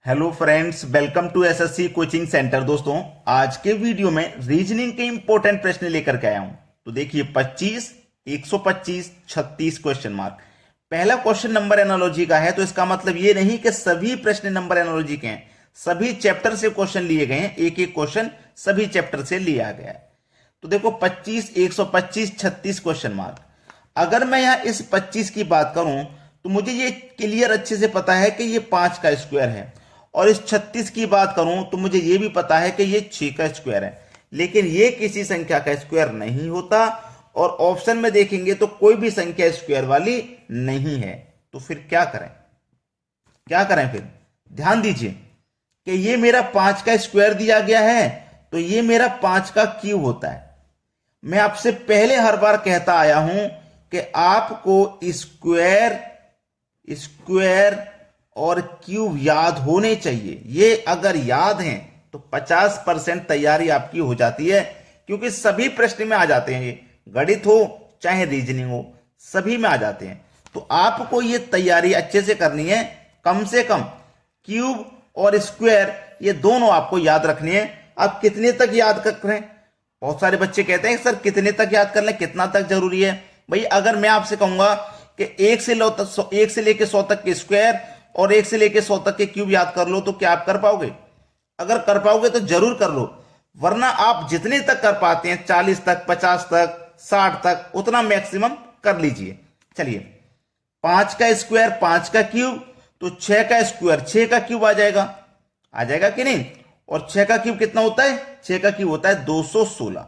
Hello friends, welcome to SSC coaching centre. दोस्तों, आज के वीडियो में रीजनिंग के इंपॉर्टेंट प्रश्न लेकर के आया हूं। तो देखिए 25, 125, 36 क्वेश्चन मार्क। पहला क्वेश्चन नंबर एनालॉजी का है, तो इसका मतलब ये नहीं कि सभी प्रश्न नंबर एनालॉजी के हैं। सभी चैप्टर से क्वेश्चन लिए गए हैं, एक एक क्वेश्चन सभी चैप्टर से लिया गया है। तो देखो 25, 125, 36 क्वेश्चन मार्क। अगर मैं यहां इस 25 की बात करूं तो मुझे ये क्लियर अच्छे से पता है कि ये 5 का स्क्वायर है, और इस 36 की बात करूं तो मुझे ये भी पता है कि ये 6 का स्क्वायर है। लेकिन ये किसी संख्या का स्क्वायर नहीं होता, और ऑप्शन में देखेंगे तो कोई भी संख्या स्क्वायर वाली नहीं है। तो फिर क्या करें? फिर ध्यान दीजिए कि ये मेरा 5 का स्क्वायर दिया गया है, तो ये मेरा 5 का क्यूब होता है। मैं आपसे पहले हर बार कहता आया हूं कि आपको स्क्वायर स्क्वायर और क्यूब याद होने चाहिए। ये अगर याद हैं तो 50% तैयारी आपकी हो जाती है, क्योंकि सभी प्रश्न में आ जाते हैं। ये गणित हो चाहे रीजनिंग हो, सभी में आ जाते हैं। तो आपको ये तैयारी अच्छे से करनी है। कम से कम क्यूब और स्क्वायर ये दोनों आपको याद रखनी है। आप कितने तक याद कर रहे हैं? बहुत सारे बच्चे कहते हैं सर कितने तक याद कर लें, कितना तक जरूरी है? भाई अगर मैं आपसे कहूंगा कि 1 से लेके 100 तक के स्क्वायर और 1 से लेके 100 तक के क्यूब याद कर लो, तो क्या आप कर पाओगे? अगर कर पाओगे तो जरूर कर लो, वरना आप जितने तक कर पाते हैं 40 तक, 50 तक, 60 तक, उतना मैक्सिमम कर लीजिए। चलिए 5 का स्क्वायर 5 का क्यूब, तो 6 का स्क्वायर 6 का क्यूब आ जाएगा कि नहीं? और 6 का क्यूब कितना होता है? 6 का क्यूब होता है 216।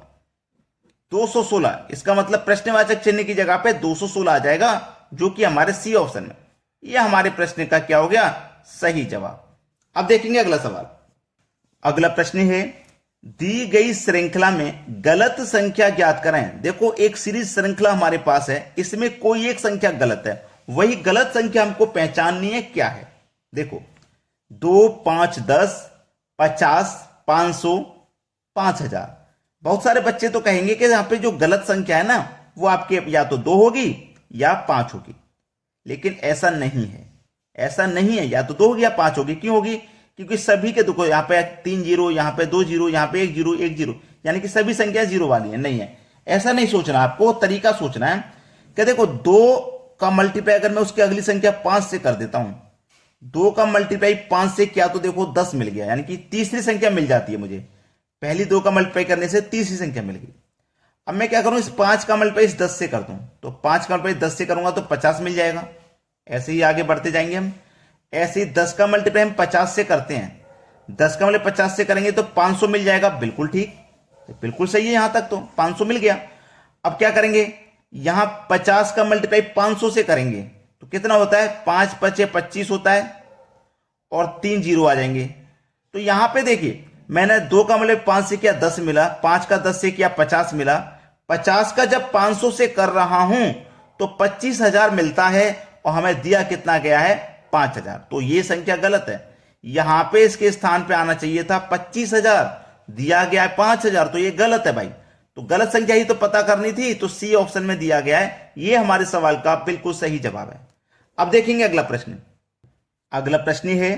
216, इसका मतलब प्रश्नवाचक चिन्ह की जगह पे 216 आ जाएगा, जो कि हमारे सी ऑप्शन में। यह हमारे प्रश्न का क्या हो गया? सही जवाब। अब देखेंगे अगला सवाल। अगला प्रश्न है, दी गई श्रृंखला में गलत संख्या ज्ञात करें। देखो एक सीरीज श्रृंखला हमारे पास है, इसमें कोई एक संख्या गलत है, वही गलत संख्या हमको पहचाननी है। क्या है? देखो 2, 5, 10, 50, 500, 5000। बहुत सारे बच्चे तो कहेंगे कि यहां पे जो गलत संख्या है ना, वो आपके या तो 2 होगी या 5 होगी। लेकिन ऐसा नहीं है, या तो 2 होगी या 5 होगी। क्यों होगी? क्योंकि सभी के देखो यहां पे 3 जीरो, यहां पे 2 जीरो, यहां पे 1 जीरो, 1 जीरो, यानी कि सभी संख्या जीरो वाली है। नहीं है, ऐसा नहीं सोचना, आपको तरीका सोचना है कि देखो 2 का मल्टीप्लाई अगर मैं उसकी अगली संख्या 5 से कर देता हूं, 2 का मल्टीप्लाई 5 से किया तो देखो 10 मिल गया, यानी कि तीसरी संख्या मिल जाती है मुझे। पहली 2 का मल्टीप्लाई करने से तीसरी संख्या मिल गई। अब मैं क्या करूं, इस 5 का मल्टीप्लाई इस 10 से कर दूं, तो 5 का मल्टीप्लाई 10 से करूंगा तो 50 मिल जाएगा। ऐसे ही आगे बढ़ते जाएंगे हम। ऐसे ही 10 का मल्टीप्लाई हम 50 से करते हैं, 10 का मल्टीप्लाई 50 से करेंगे तो 500 मिल जाएगा। बिल्कुल ठीक, बिल्कुल सही है, यहां तक तो 500 मिल गया। अब क्या करेंगे, यहां 50 का मल्टीप्लाई 500 से करेंगे तो कितना होता है? 5 5 25 होता है, और 3 जीरो आ जाएंगे। तो यहां पे देखिए मैंने 2 का मल्टीप्लाई 5 से किया 10 मिला, 5 का 10 से किया 50 मिला। 50 का जब 500 से कर रहा हूं तो 25,000 मिलता है, और हमें दिया कितना गया है? 5,000। तो ये संख्या गलत है। यहां पे इसके स्थान पे आना चाहिए था 25,000, दिया गया है 5,000, तो ये गलत है भाई। तो गलत संख्या ही तो पता करनी थी, तो सी ऑप्शन में दिया गया है। ये हमारे सवाल का बिल्कुल सही जवाब है। अब देखेंगे अगला प्रश्न। अगला प्रश्न है,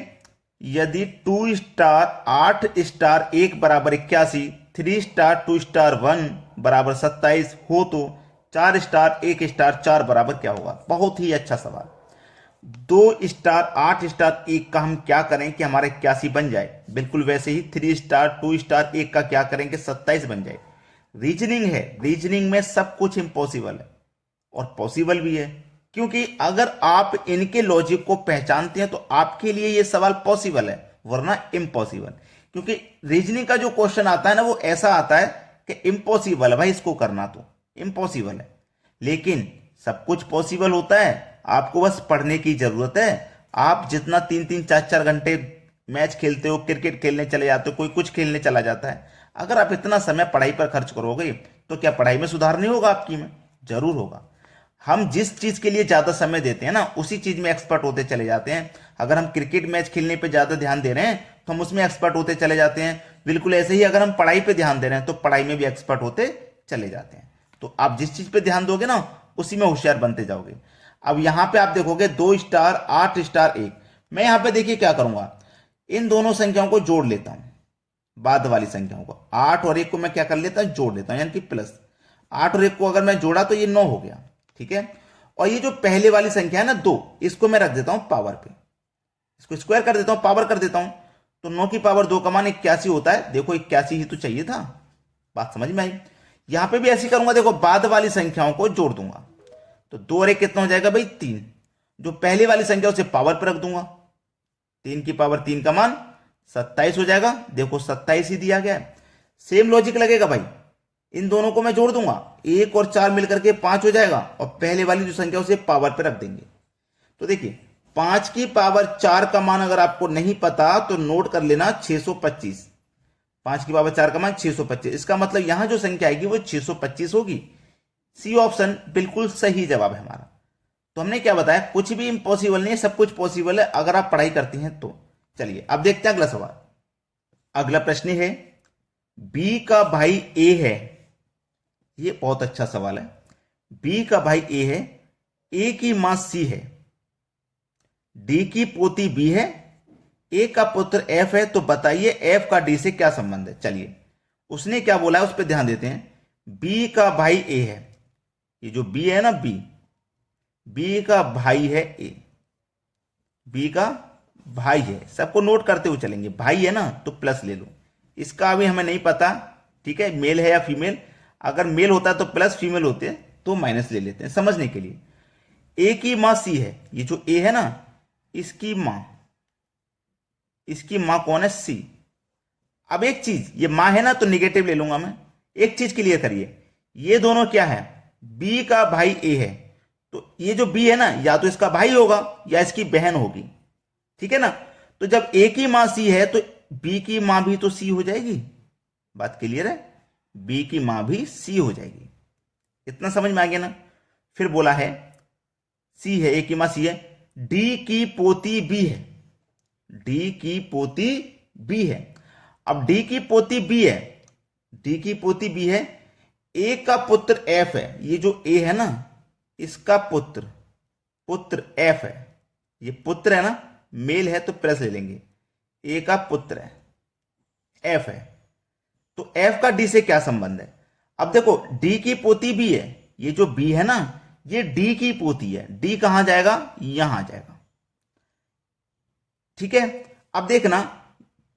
यदि 2 स्टार 8 स्टार 1 बराबर 81, 3 स्टार 2 स्टार 1 बराबर 27 हो तो 4 स्टार 1 स्टार 4 बराबर क्या होगा? बहुत ही अच्छा सवाल। 2 स्टार 8 स्टार 1 का हम क्या करें कि हमारा 81 बन जाए? बिल्कुल वैसे ही 3 स्टार 2 स्टार 1 का क्या करेंगे? 27 बन जाए। रीजनिंग है, रीजनिंग में सब कुछ इंपॉसिबल है और पॉसिबल भी है, क्योंकि अगर आप इनके लॉजिक को पहचानते हैं तो आपके लिए ये सवाल पॉसिबल है, वरना इम्पॉसिबल। क्योंकि रीजनिंग का जो क्वेश्चन आता है ना, वो ऐसा आता है कि इम्पॉसिबल है भाई, इसको करना तो इम्पॉसिबल है। लेकिन सब कुछ पॉसिबल होता है, आपको बस पढ़ने की जरूरत है। आप जितना 3-3 4-4 घंटे मैच खेलते हो, क्रिकेट खेलने चले जाते हो, कोई कुछ खेलने चला जाता है, अगर आप इतना समय पढ़ाई पर खर्च करोगे तो क्या पढ़ाई में सुधार नहीं होगा आपकी में? जरूर होगा। हम जिस चीज के लिए ज्यादा समय देते हैं ना, उसी चीज में एक्सपर्ट होते चले जाते हैं। अगर हम क्रिकेट मैच खेलने पे ज्यादा ध्यान दे रहे हैं तो हम उसमें एक्सपर्ट होते चले जाते हैं। बिल्कुल ऐसे ही अगर हम पढ़ाई पे ध्यान दे रहे हैं तो पढ़ाई में भी एक्सपर्ट होते चले जाते हैं। तो आप जिस चीज पे ध्यान दोगे ना, उसी में होशियार बनते जाओगे। अब यहां पे आप देखोगे 2 स्टार 8 स्टार 1, मैं यहां पे देखिए क्या करूंगा, इन दोनों संख्याओं को जोड़ लेता हूं, बाद वाली संख्याओं को। 8 और 1 को मैं क्या कर लेता हूं, जोड़ लेता हूं, यानी कि प्लस 8 और 1 को अगर मैं जोड़ा तो ये 9 हो गया। ठीक है, और ये जो पहले वाली संख्या है ना 2, इसको मैं रख देता हूं पावर पे, इसको स्क्वायर कर देता हूं, पावर कर देता हूं, तो 9 की पावर 2 का मान 81 होता है। देखो 81 ही तो चाहिए था, बात समझ में आई। यहां पे भी ऐसे करूंगा, देखो बाद वाली संख्याओं को जोड़ दूंगा, तो 2 और 1 कितना हो जाएगा भाई 3। जो पहले वाली संख्या उसे पावर पर रख दूंगा, 3 की पावर 3 का मान 27 हो जाएगा। देखो 27 ही दिया गया है। सेम लॉजिक लगेगा भाई, इन दोनों को मैं जोड़ दूंगा, 1 और 4 मिलकर के 5 हो जाएगा, और पहले वाली जो संख्या उसे पावर पर रख देंगे। तो देखिए 5 की पावर 4 का मान अगर आपको नहीं पता तो नोट कर लेना 625। 5 की पावर 4 का मान 625, इसका मतलब यहां जो संख्या आएगी वो 625 होगी। सी ऑप्शन बिल्कुल सही जवाब है हमारा। तो हमने क्या बताया, कुछ भी इम्पॉसिबल नहीं है, सब कुछ पॉसिबल है अगर आप पढ़ाई करती हैं तो। चलिए अब देखते हैं अगला सवाल। अगला प्रश्न है, बी का भाई ए है। ये बहुत अच्छा सवाल है। बी का भाई ए है, ए की मां सी है, डी की पोती बी है, ए का पुत्र एफ है, तो बताइए एफ का डी से क्या संबंध है। चलिए उसने क्या बोला है उस पर ध्यान देते हैं। बी का भाई ए है, ये जो बी है ना बी का भाई है ए, बी का भाई है, सबको नोट करते हुए चलेंगे। भाई है ना तो प्लस ले लो, इसका अभी हमें नहीं पता, ठीक है, मेल है या फीमेल। अगर मेल होता तो प्लस, फीमेल होते तो माइनस ले लेते हैं समझने के लिए। ए की मां सी है, ये जो ए है ना इसकी मां कौन है, सी। अब एक चीज, ये मां है ना तो निगेटिव ले लूंगा मैं। एक चीज क्लियर करिए, ये दोनों क्या है, बी का भाई ए है, तो ये जो बी है ना या तो इसका भाई होगा या इसकी बहन होगी, ठीक है ना। तो जब ए की मां सी है तो बी की मां भी तो सी हो जाएगी। बात क्लियर है, बी की मां भी सी हो जाएगी। इतना समझ में आ गया ना। फिर बोला है सी है, ए की मां सी है, डी की पोती बी है, डी की पोती बी है। अब डी की पोती बी है, डी की पोती बी है, ए का पुत्र एफ है, ये जो ए है ना इसका पुत्र एफ है, ये पुत्र है ना, मेल है तो प्लस ले लेंगे, ए का पुत्र है एफ है, तो एफ का डी से क्या संबंध है। अब देखो डी की पोती बी है, ये जो बी है ना ये डी की पोती है, डी कहां जाएगा, यहां जाएगा, ठीक है। अब देखना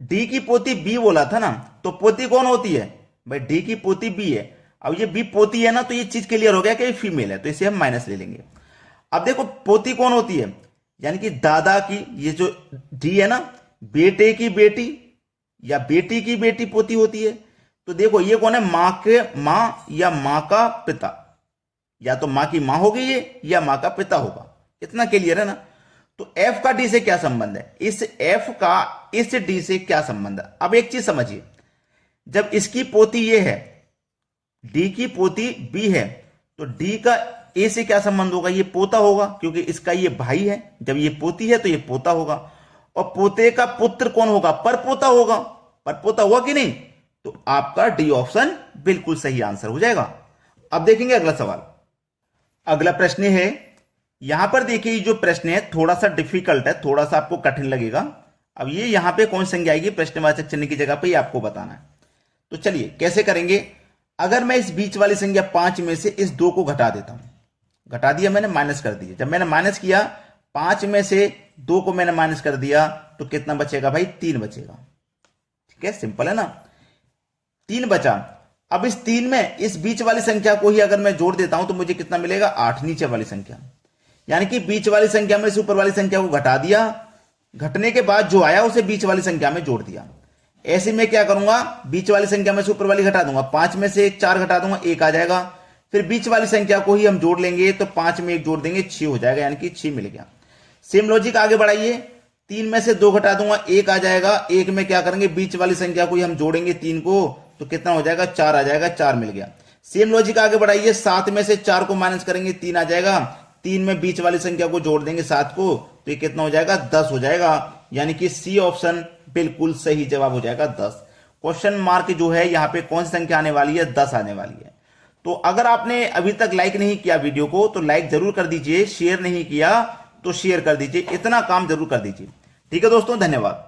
डी की पोती बी बोला था ना, तो पोती कौन होती है भाई, डी की पोती बी है। अब ये बी पोती है ना तो ये चीज क्लियर हो गया कि ये फीमेल है, तो इसे हम माइनस ले लेंगे। अब देखो पोती कौन होती है, यानी कि दादा की, ये जो डी है ना बेटे की बेटी या बेटी की बेटी पोती होती है। तो देखो ये कौन है, मां के मां या मां का पिता, या तो मां की मां होगी ये या मां का पिता होगा। इतना क्लियर है ना। तो एफ का डी से क्या संबंध है, इस एफ का इस डी से क्या संबंध है। अब एक चीज समझिए, जब इसकी पोती ये है, डी की पोती बी है, तो डी का ए से क्या संबंध होगा, ये पोता होगा, क्योंकि इसका ये भाई है, जब ये पोती है तो ये पोता होगा। और पोते का पुत्र कौन होगा, परपोता होगा, परपोता हुआ कि नहीं, तो आपका डी ऑप्शन बिल्कुल सही आंसर हो जाएगा। अब देखेंगे अगला सवाल। अगला प्रश्न है, यहां पर देखिए जो प्रश्न है थोड़ा सा डिफिकल्ट है, थोड़ा सा आपको कठिन लगेगा। अब ये यहां पे कौन संख्या आएगी, प्रश्नवाचक चिन्ह की जगह पे आपको बताना है। तो चलिए कैसे करेंगे। अगर मैं इस बीच वाली संख्या 5 में से इस 2 को घटा देता हूं, घटा दिया मैंने, माइनस कर दिया। जब मैंने माइनस किया 5 में से 2 को मैंने माइनस कर दिया, तो कितना बचेगा भाई, 3 बचेगा। ठीक है, सिंपल है ना, 3 बचा। अब इस 3 में इस बीच वाली संख्या को ही अगर मैं जोड़ देता हूं तो मुझे कितना मिलेगा, 8 नीचे वाली संख्या। यानी कि बीच वाली संख्या में से ऊपर वाली संख्या को घटा दिया, घटने के बाद जो आया उसे बीच वाली संख्या में जोड़ दिया। ऐसे में क्या करूंगा, बीच वाली संख्या में से ऊपर वाली घटा दूंगा, 5 में से 4 घटा दूंगा, 1 आ जाएगा। फिर बीच वाली संख्या को ही हम जोड़ लेंगे, तो 5 में 1 जोड़ देंगे, 6 हो जाएगा, यानी कि 6 मिल गया। सेम लॉजिक आगे बढ़ाइए, 3 में से 2 घटा दूंगा, 1 आ जाएगा। 1 में क्या करेंगे, बीच वाली संख्या को ही हम जोड़ेंगे 3 को, तो कितना हो जाएगा, 4 आ जाएगा, 4 मिल गया। सेम लॉजिक आगे बढ़ाइए, 7 में से 4 को माइनस करेंगे, 3 आ जाएगा। 3 में बीच वाली संख्या को जोड़ देंगे 7 को, तो ये कितना हो जाएगा, 10 हो जाएगा। यानी कि सी ऑप्शन बिल्कुल सही जवाब हो जाएगा 10। क्वेश्चन मार्क जो है यहाँ पे कौन सी संख्या आने वाली है, 10 आने वाली है। तो अगर आपने अभी तक लाइक नहीं किया वीडियो को तो लाइक जरूर कर दीजिए, शेयर नहीं किया तो शेयर कर दीजिए, इतना काम जरूर कर दीजिए। ठीक है दोस्तों, धन्यवाद।